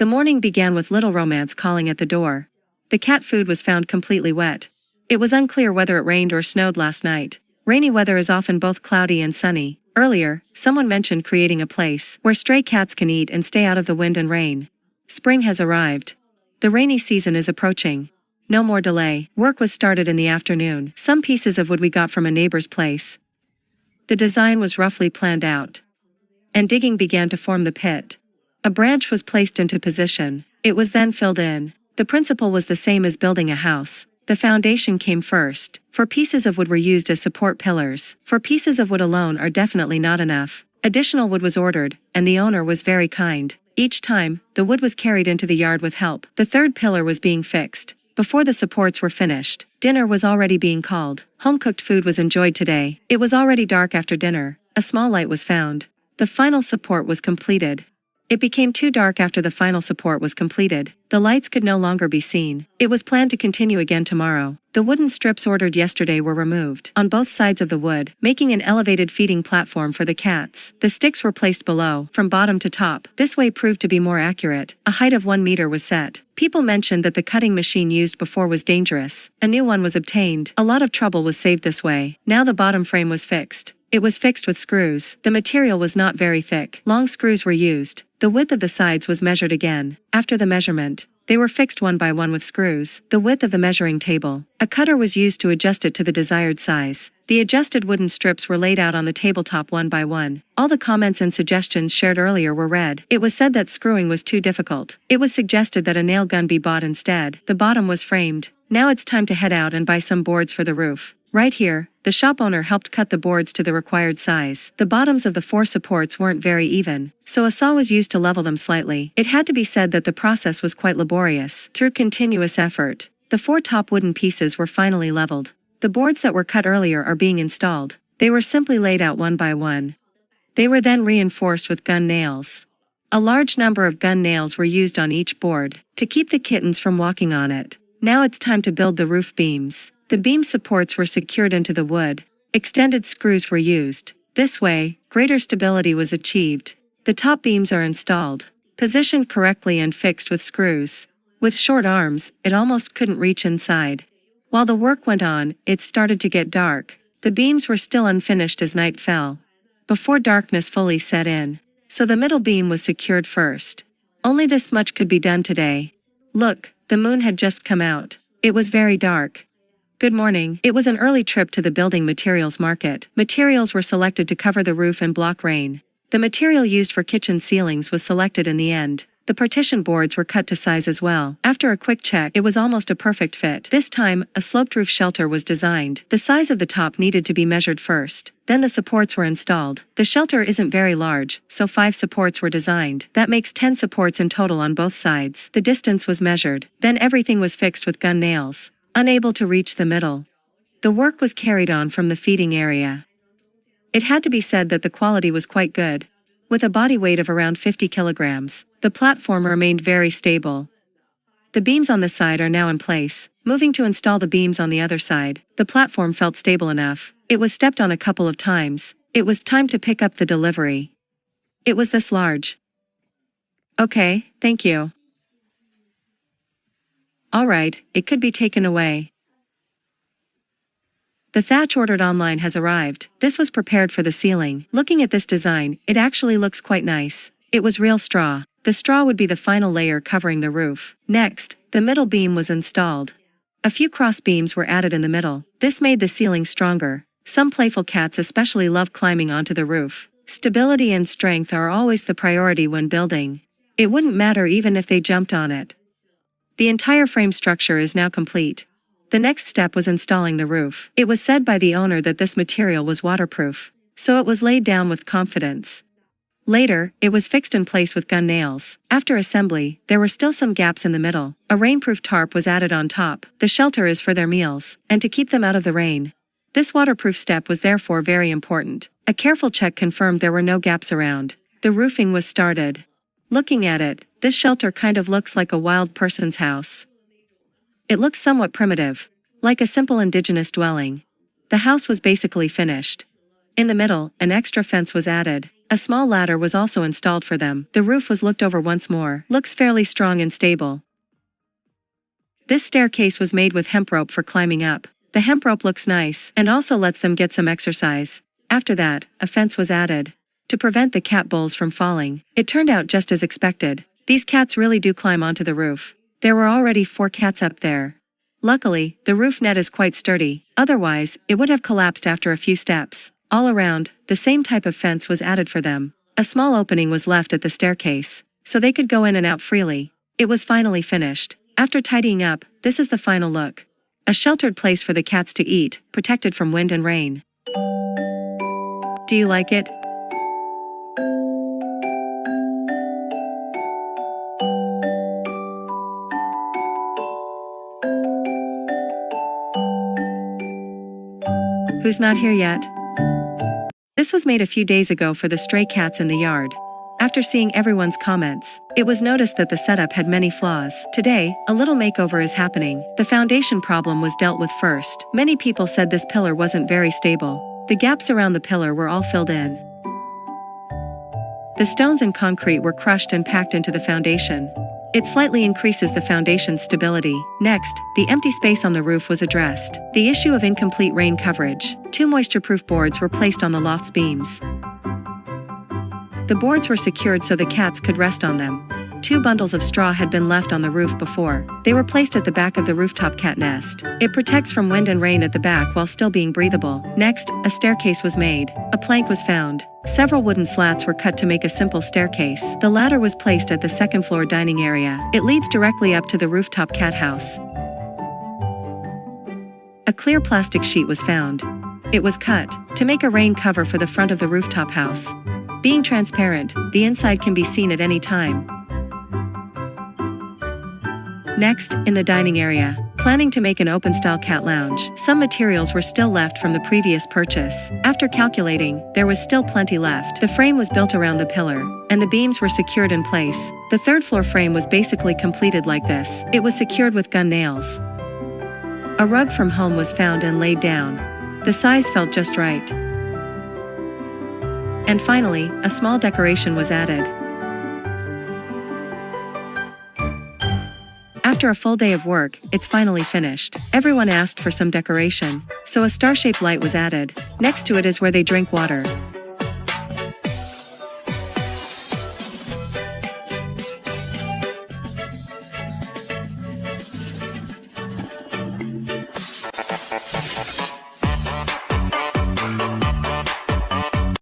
The morning began with little romance calling at the door. The cat food was found completely wet. It was unclear whether it rained or snowed last night. Rainy weather is often both cloudy and sunny. Earlier, someone mentioned creating a place where stray cats can eat and stay out of the wind and rain. Spring has arrived. The rainy season is approaching. No more delay. Work was started in the afternoon. Some pieces of wood we got from a neighbor's place. The design was roughly planned out. And digging began to form the pit. A branch was placed into position. It was then filled in. The principle was the same as building a house. The foundation came first. 4 pieces of wood were used as support pillars. 4 pieces of wood alone are definitely not enough. Additional wood was ordered, and the owner was very kind. Each time, the wood was carried into the yard with help. The 3rd pillar was being fixed. Before the supports were finished, dinner was already being called. Home-cooked food was enjoyed today. It was already dark after dinner. A small light was found. The final support was completed. It became too dark after the final support was completed. The lights could no longer be seen. It was planned to continue again tomorrow. The wooden strips ordered yesterday were removed on both sides of the wood, making an elevated feeding platform for the cats. The sticks were placed below, from bottom to top. This way proved to be more accurate. A height of 1 meter was set. People mentioned that the cutting machine used before was dangerous. A new one was obtained. A lot of trouble was saved this way. Now the bottom frame was fixed. It was fixed with screws. The material was not very thick. Long screws were used. The width of the sides was measured again. After the measurement, they were fixed one by one with screws. The width of the measuring table. A cutter was used to adjust it to the desired size. The adjusted wooden strips were laid out on the tabletop one by one. All the comments and suggestions shared earlier were read. It was said that screwing was too difficult. It was suggested that a nail gun be bought instead. The bottom was framed. Now it's time to head out and buy some boards for the roof. Right here, the shop owner helped cut the boards to the required size. The bottoms of the 4 supports weren't very even, so a saw was used to level them slightly. It had to be said that the process was quite laborious. Through continuous effort, the 4 top wooden pieces were finally leveled. The boards that were cut earlier are being installed. They were simply laid out one by one. They were then reinforced with gun nails. A large number of gun nails were used on each board to keep the kittens from walking on it. Now it's time to build the roof beams. The beam supports were secured into the wood. Extended screws were used. This way, greater stability was achieved. The top beams are installed, positioned correctly and fixed with screws. With short arms, it almost couldn't reach inside. While the work went on, it started to get dark. The beams were still unfinished as night fell, before darkness fully set in. So the middle beam was secured first. Only this much could be done today. Look, the moon had just come out. It was very dark. Good morning. It was an early trip to the building materials market. Materials were selected to cover the roof and block rain. The material used for kitchen ceilings was selected in the end. The partition boards were cut to size as well. After a quick check, it was almost a perfect fit. This time, a sloped roof shelter was designed. The size of the top needed to be measured first. Then the supports were installed. The shelter isn't very large, so 5 supports were designed. That makes 10 supports in total on both sides. The distance was measured. Then everything was fixed with gun nails. Unable to reach the middle. The work was carried on from the feeding area. It had to be said that the quality was quite good. With a body weight of around 50 kilograms, the platform remained very stable. The beams on the side are now in place. Moving to install the beams on the other side, the platform felt stable enough. It was stepped on a couple of times. It was time to pick up the delivery. It was this large. Okay, thank you. All right, it could be taken away. The thatch ordered online has arrived. This was prepared for the ceiling. Looking at this design, it actually looks quite nice. It was real straw. The straw would be the final layer covering the roof. Next, the middle beam was installed. A few cross beams were added in the middle. This made the ceiling stronger. Some playful cats especially love climbing onto the roof. Stability and strength are always the priority when building. It wouldn't matter even if they jumped on it. The entire frame structure is now complete. The next step was installing the roof. It was said by the owner that this material was waterproof, so it was laid down with confidence. Later, it was fixed in place with gun nails. After assembly, there were still some gaps in the middle. A rainproof tarp was added on top. The shelter is for their meals, and to keep them out of the rain. This waterproof step was therefore very important. A careful check confirmed there were no gaps around. The roofing was started. Looking at it, this shelter kind of looks like a wild person's house. It looks somewhat primitive, like a simple indigenous dwelling. The house was basically finished. In the middle, an extra fence was added. A small ladder was also installed for them. The roof was looked over once more. Looks fairly strong and stable. This staircase was made with hemp rope for climbing up. The hemp rope looks nice and also lets them get some exercise. After that, a fence was added to prevent the cat bulls from falling. It turned out just as expected. These cats really do climb onto the roof. There were already 4 cats up there. Luckily, the roof net is quite sturdy, otherwise, it would have collapsed after a few steps. All around, the same type of fence was added for them. A small opening was left at the staircase, so they could go in and out freely. It was finally finished. After tidying up, this is the final look. A sheltered place for the cats to eat, protected from wind and rain. Do you like it? Who's not here yet? This was made a few days ago for the stray cats in the yard. After seeing everyone's comments, it was noticed that the setup had many flaws. Today, a little makeover is happening. The foundation problem was dealt with first. Many people said this pillar wasn't very stable. The gaps around the pillar were all filled in. The stones and concrete were crushed and packed into the foundation. It slightly increases the foundation's stability. Next, the empty space on the roof was addressed. The issue of incomplete rain coverage. 2 moisture-proof boards were placed on the loft's beams. The boards were secured so the cats could rest on them. 2 bundles of straw had been left on the roof before. They were placed at the back of the rooftop cat nest. It protects from wind and rain at the back while still being breathable. Next, a staircase was made. A plank was found. Several wooden slats were cut to make a simple staircase. The ladder was placed at the second floor dining area. It leads directly up to the rooftop cat house. A clear plastic sheet was found. It was cut to make a rain cover for the front of the rooftop house. Being transparent, the inside can be seen at any time. Next, in the dining area, planning to make an open-style cat lounge. Some materials were still left from the previous purchase. After calculating, there was still plenty left. The frame was built around the pillar, and the beams were secured in place. The third floor frame was basically completed like this. It was secured with gun nails. A rug from home was found and laid down. The size felt just right. And finally, a small decoration was added. After a full day of work, it's finally finished. Everyone asked for some decoration, so a star-shaped light was added. Next to it is where they drink water.